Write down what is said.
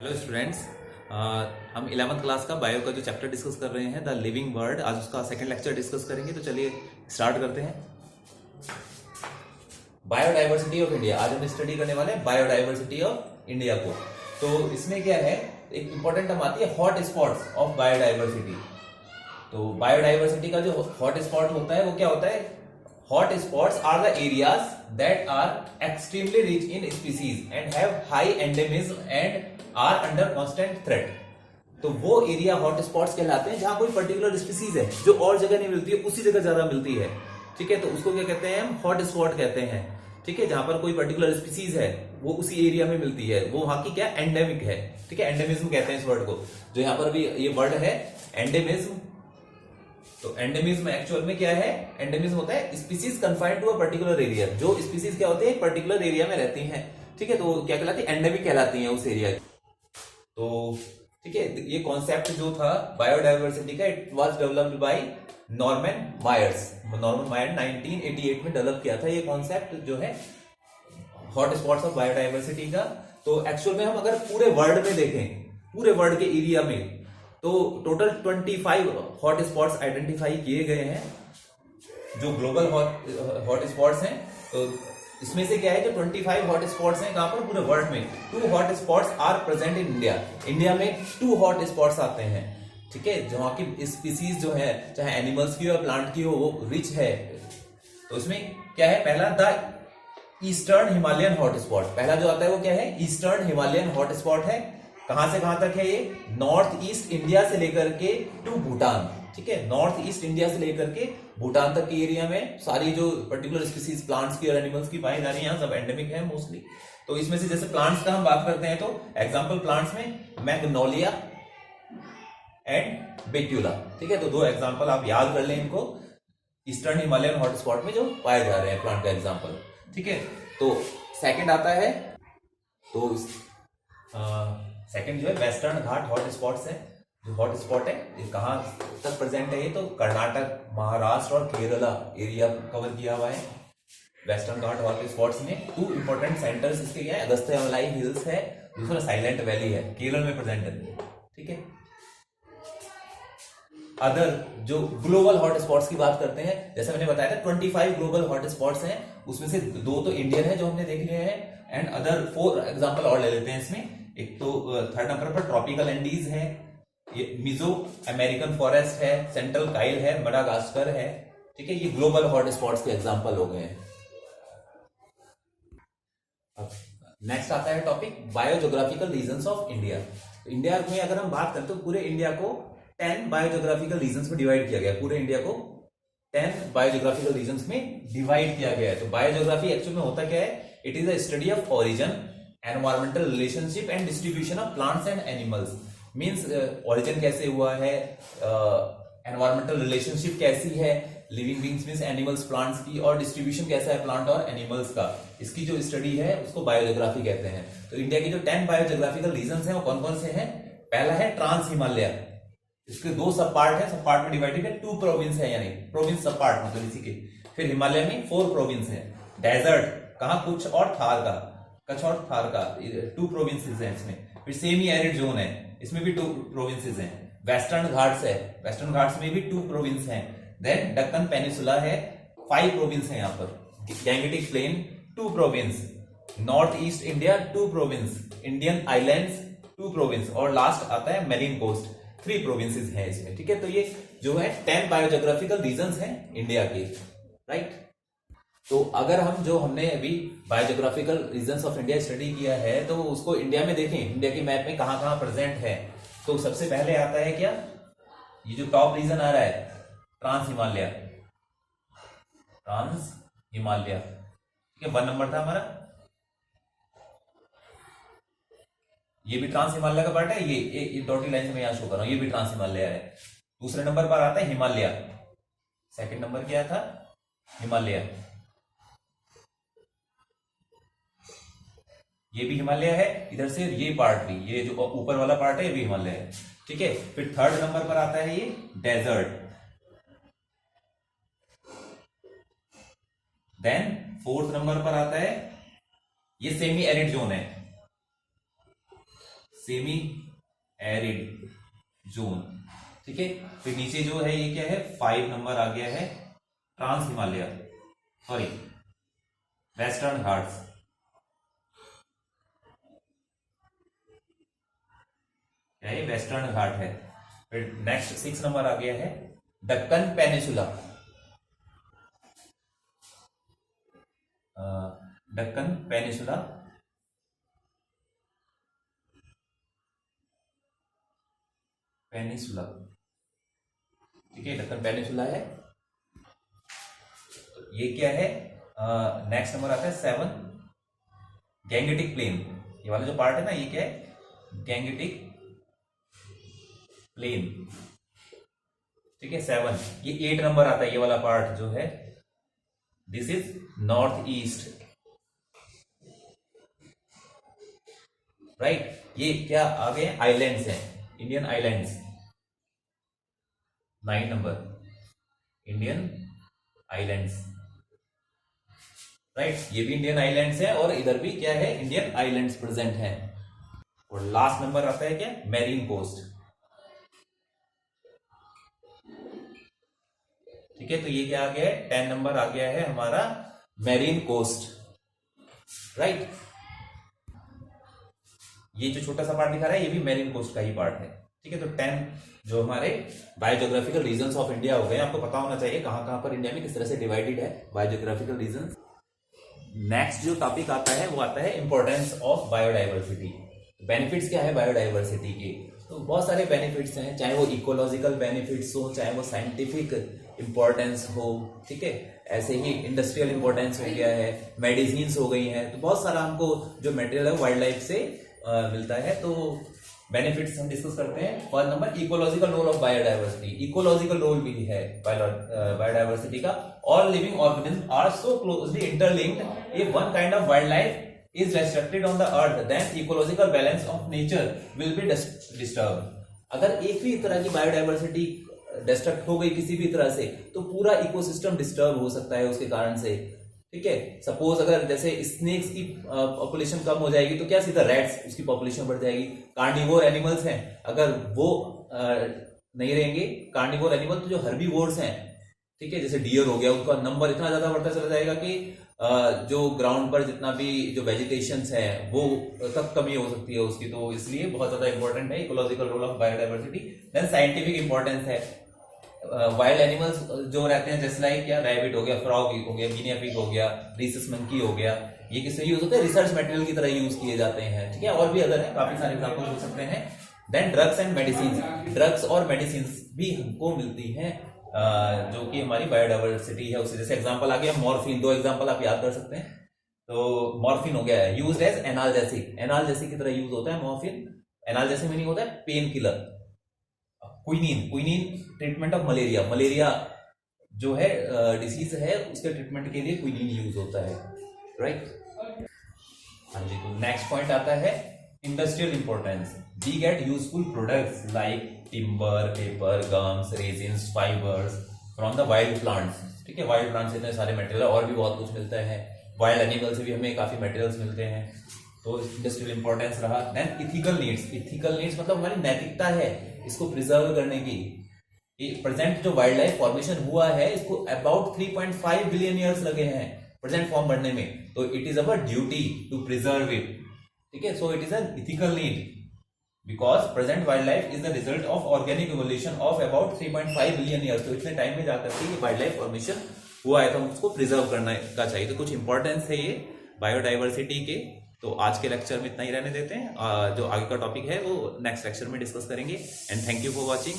Hello students. हम 11th class का bio का जो चैप्टर डिस्कस कर रहे हैं द लिविंग वर्ल्ड, आज उसका सेकंड लेक्चर डिस्कस करेंगे। तो चलिए स्टार्ट करते हैं। बायोडाइवर्सिटी ऑफ इंडिया, आज हम स्टडी करने वाले हैं बायोडाइवर्सिटी ऑफ इंडिया को। तो इसमें क्या है, एक इंपॉर्टेंट टर्म आती है हॉट स्पॉट्स ऑफ बायोडाइवर्सिटी। तो बायोडाइवर्सिटी का जो हॉट स्पॉट होता है वो क्या होता है? Hot spots are the areas that are extremely rich in species and have high endemism and are under constant threat. तो वो एरिया हॉट स्पॉट्स कहलाते हैं जहां कोई पर्टिकुलर स्पीसीज है जो और जगह नहीं मिलती है, उसी जगह ज्यादा मिलती है। ठीक है, तो उसको क्या कहते हैं? हम हॉट स्पॉट कहते हैं। ठीक है, जहां पर कोई पर्टिकुलर स्पीसीज है वो उसी एरिया में मिलती है, वो वहां की क्या एंडेमिक है। ठीक है, एंडेमिज्म कहते हैं इस वर्ड को, जो यहां पर भी ये वर्ड है एंडेमिज्म। तो एंडेमिज्म एक्चुअल में क्या है? एंडेमिज्म होता है species confined to a particular area. जो स्पीसीज क्या होते हैं, पर्टिकुलर एरिया में रहती हैं। ठीक है, तो क्या कहलाती है? एंडेमिक कहलाती हैं उस एरिया की। तो ठीक है, ये कॉन्सेप्ट जो था बायोडाइवर्सिटी का, it was developed by Norman Myers. Norman Myer 1988 में डेवलप किया था ये कॉन्सेप्ट जो है हॉट स्पॉट्स ऑफ बायोडाइवर्सिटी का। तो एक्चुअल में हम अगर पूरे वर्ल्ड में देखें, पूरे वर्ल्ड के एरिया में, तो टोटल 25 हॉट स्पॉट्स आइडेंटिफाई किए गए हैं जो ग्लोबल हॉट स्पॉट्स हैं। तो इसमें से क्या है, जो 25 हॉट स्पॉट्स हैं कहां पर? पूरे वर्ल्ड में। 2 hot spots are present in India. India में 2 हॉट स्पॉट्स आते हैं। ठीक है, जहां की स्पीसीज जो है, चाहे एनिमल्स की हो या प्लांट की हो, वो रिच है। तो इसमें क्या है? पहला the eastern Himalayan hot spot. पहला जो आता है वो क्या है? ईस्टर्न हिमालयन हॉट स्पॉट है। कहां से कहां तक है ये? नॉर्थ ईस्ट इंडिया से लेकर के टू भूटान। ठीक है, नॉर्थ ईस्ट इंडिया से लेकर के भूटान तक के एरिया में सारी जो पर्टिकुलर स्पीसीज प्लांट्स की और एनिमल्स की पाई जा रही है, यहाँ सब एंडेमिक है मोस्टली। तो इसमें से जैसे प्लांट्स का हम बात करते हैं, तो एग्जांपल प्लांट्स में मैग्नोलिया एंड बेक्यूला। ठीक है, तो 2 एग्जांपल आप याद कर लें इनको, ईस्टर्न हिमालयन हॉट स्पॉट में जो पाए जा रहे हैं प्लांट का एग्जाम्पल। ठीक है, तो सेकेंड आता है, तो सेकंड जो है वेस्टर्न घाट हॉट स्पॉट्स है। जो हॉट स्पॉट है ये कहाँ तक प्रेजेंट है? ये तो कर्नाटक, महाराष्ट्र और केरला एरिया कवर किया हुआ है वेस्टर्न घाट हॉट स्पॉट्स में। 2 इंपॉर्टेंट सेंटर्स इसके क्या है? अगस्त्यमलाई हिल्स है, दूसरा साइलेंट वैली है, केरल में प्रेजेंट है। ठीक है, अदर जो ग्लोबल हॉट स्पॉट्स की बात करते हैं, जैसे मैंने बताया था 25 ग्लोबल हॉट स्पॉट्स हैं, उसमें से 2 तो इंडियन है जो हमने देख लिए हैं, एंड अदर 4 एग्जांपल और ले लेते हैं इसमें। एक तो थर्ड नंबर पर ट्रॉपिकल एंडीज है, ये मिजो अमेरिकन फॉरेस्ट है, सेंट्रल काइल है, मडागास्कर है। ठीक है, ये ग्लोबल हॉट स्पॉट्स के एग्जांपल हो गए हैं। नेक्स्ट आता है topic biogeographical regions of India. India में अगर हम बात करें तो पूरे इंडिया को 10 बायोजोग्राफिकल रीजन्स में डिवाइड किया गया। पूरे इंडिया को 10 बायोजोग्राफिकल रीजन्स में डिवाइड किया गया है। तो बायोजोग्राफी एक्चुअल में होता क्या है? It is a study of origin, environmental relationship and distribution of plants and animals. Means origin कैसे हुआ है, एनवायरमेंटल रिलेशनशिप कैसी है living beings means animals plants की, और डिस्ट्रीब्यूशन कैसा है प्लांट और एनिमल्स का, इसकी जो स्टडी है उसको बायोजोग्राफी कहते हैं। तो इंडिया की जो 10 बायोजोग्राफिकल रीजन्स हैं वो कौन कौन से हैं? पहला है ट्रांस हिमालय। इसके 2 सब पार्ट है, सब पार्ट में डिवाइडेड है, 2 प्रोविंस है, यानी प्रोविंस सब पार्ट मतलब इसी के। फिर हिमालय में 4 प्रोविंस है। डेजर्ट कहा? कुछ और थार का, कच्छ और थार का 2 प्रोविंसेस है इसमें। फिर सेमी एरिड जोन है, इसमें भी 2 प्रोविंसेस हैं। वेस्टर्न घाट्स है, वेस्टर्न घाट्स में भी 2 प्रोविंस हैं। देन डक्कन पेनिसुला है, 5 प्रोविंस है यहाँ पर। Gangetic plain 2 province, north east India 2 province, Indian islands 2 province, और लास्ट आता है मेरीन कोस्ट, 3 प्रोविंसेस हैं इसमें। ठीक है, तो ये जो है 10 बायोजोग्राफिकल रीजन्स हैं इंडिया के, राइट। तो अगर हम जो हमने अभी biogeographical regions of India study किया है, तो उसको इंडिया में देखें, इंडिया के मैप में कहां कहां प्रेजेंट है। तो सबसे पहले आता है क्या? ये जो टॉप रीजन आ रहा है ट्रांस हिमालय, ट्रांस हिमालय। ठीक है, 1 नंबर था हमारा, ये भी ट्रांस हिमालय का पार्ट है। ये डॉटेड लाइन से मैं यहां शो कर रहा हूं, ये भी ट्रांस हिमालय है। दूसरे नंबर पर आता है हिमालय, सेकंड नंबर क्या था? हिमालय। ये भी हिमालय है, इधर से ये पार्ट भी, ये जो ऊपर वाला पार्ट है ये भी हिमालय है। ठीक है, फिर थर्ड नंबर पर आता है ये डेजर्ट। देन फोर्थ नंबर पर आता है ये सेमी एरिड जोन है, सेमी एरिड जोन, ठीक है। फिर नीचे जो है ये क्या है, 5 नंबर आ गया है trans Himalaya, sorry western Ghats, क्या ये वेस्टर्न घाट है। फिर नेक्स्ट 6 नंबर आ गया है Deccan peninsula, Deccan peninsula, peninsula, ठीक है, दक्कन पेनिसुला है। ये क्या है, नेक्स्ट नंबर आता है 7 गैंगेटिक प्लेन, ये वाला जो पार्ट है ना ये क्या है, गैंगेटिक प्लेन, ठीक है 7। ये 8 नंबर आता है ये वाला पार्ट जो है, this is north east, right. ये क्या आ गए, आइलैंड्स हैं, Indian islands, 9 number Indian islands, right. ये भी इंडियन आइलैंड्स है और इधर भी क्या है, इंडियन आइलैंड्स प्रेजेंट हैं। और लास्ट नंबर आता है क्या, मैरीन कोस्ट, ठीक है। तो ये क्या आ गया है, 10 नंबर आ गया है हमारा मैरीन कोस्ट, राइट। ये जो छोटा सा पार्ट दिखा रहा है ये भी मैरीन कोस्ट का ही पार्ट है, ठीक है। तो 10 जो हमारे बायोजियोग्राफिकल रीजन्स ऑफ इंडिया हो गए, आपको पता होना चाहिए कहां कहां पर इंडिया में किस तरह से डिवाइडेड है बायोजियोग्राफिकल रीजन्स। नेक्स्ट जो टॉपिक आता है वो आता है इंपॉर्टेंस ऑफ बायोडाइवर्सिटी। बेनिफिट्स क्या है बायोडाइवर्सिटी के, तो बहुत सारे बेनिफिट्स हैं, चाहे वो इकोलॉजिकल बेनिफिट्स हो, चाहे वो साइंटिफिक इंपॉर्टेंस हो, ठीक है। ऐसे ही इंडस्ट्रियल इंपॉर्टेंस हो गया है, मेडिसिन हो गई हैं, तो बहुत सारा हमको जो मटेरियल है वाइल्ड लाइफ से मिलता है। तो बेनिफिट्स हम डिस्कस करते हैं। First number ecological role of biodiversity, ecological role भी है बायोडाइवर्सिटी का। All living organism are so closely interlinked, if one kind of wildlife is restricted on the earth then ecological balance of nature will be disturbed। अगर एक भी तरह की biodiversity destruct हो गई किसी भी तरह से तो पूरा इकोसिस्टम डिस्टर्ब हो सकता है उसके कारण से, ठीक है। सपोज अगर जैसे स्नेक्स की पॉपुलेशन कम हो जाएगी तो क्या सीधा रैट्स उसकी पॉपुलेशन बढ़ जाएगी। कार्निवोर एनिमल्स हैं अगर वो नहीं रहेंगे, कार्निवोर एनिमल तो जो हर्बीवोर्स हैं, ठीक है, जैसे डियर हो गया, उनका नंबर इतना ज्यादा बढ़ता चला जाएगा कि जो ग्राउंड पर जितना भी जो वेजिटेशंस है वो तक कमी हो सकती है उसकी। तो इसलिए बहुत ज्यादा इंपॉर्टेंट है ecological role of biodiversity. Then scientific importance है, वाइल्ड एनिमल्स जो रहते हैं जैसे लाइक क्या रैबिट हो गया, फ्रॉग हो गया, गिनिया पिग हो गया, रीसस मंकी हो गया, ये किससे यूज होता है, रिसर्च मटेरियल की तरह यूज किए जाते हैं, ठीक है। और भी अदर है, काफी सारे एग्जाम्पल हो सकते हैं। Then drugs and medicine, drugs और मेडिसिन भी हमको मिलती है जो कि हमारी बायोडाइवर्सिटी है उससे। जैसे एग्जांपल आ गया मॉर्फिन, 2 एग्जांपल आप याद कर सकते हैं। तो मॉर्फिन हो गया है यूज्ड एज एनाल्जेसिक, एनाल्जेसिक की तरह यूज होता है मॉर्फिन। एनाल्जेसिक मीनिंग होता है pain killer. Quinine, quinine treatment of malaria, malaria जो है डिसीज है उसके ट्रीटमेंट के लिए क्विनीन यूज होता है, राइट। हाँ जी, तो नेक्स्ट पॉइंट आता है industrial importance. We get useful products like timber, paper, gums, resins, fibres from the wild plants, ठीक है। वाइल्ड प्लांट से इतने सारे मटेरियल और भी बहुत कुछ मिलता है। वाइल्ड एनिमल से भी हमें काफी मटेरियल्स मिलते हैं, तो इंडस्ट्रियल इंपॉर्टेंस रहा। Then ethical needs, ethical needs मतलब हमारी नैतिकता है इसको प्रिजर्व करने की। प्रेजेंट जो वाइल्ड लाइफ फॉर्मेशन हुआ है इसको अबाउट 3.5 बिलियन ईयर्स लगे हैं प्रेजेंट फॉर्म बनने में, तो it is our duty to preserve it, ठीक है। So it is an ethical need because present wildlife is the result of organic evolution of about 3.5 billion years। तो इतने time में जाकर के ये वाइल्ड लाइफ फॉर्मेशन हुआ है तो हम उसको प्रिजर्व करने का चाहिए। तो कुछ इंपॉर्टेंस है ये बायोडाइवर्सिटी के। तो आज के लेक्चर में इतना ही रहने देते हैं, जो आगे का टॉपिक है वो नेक्स्ट लेक्चर में डिस्कस करेंगे। And thank you for watching.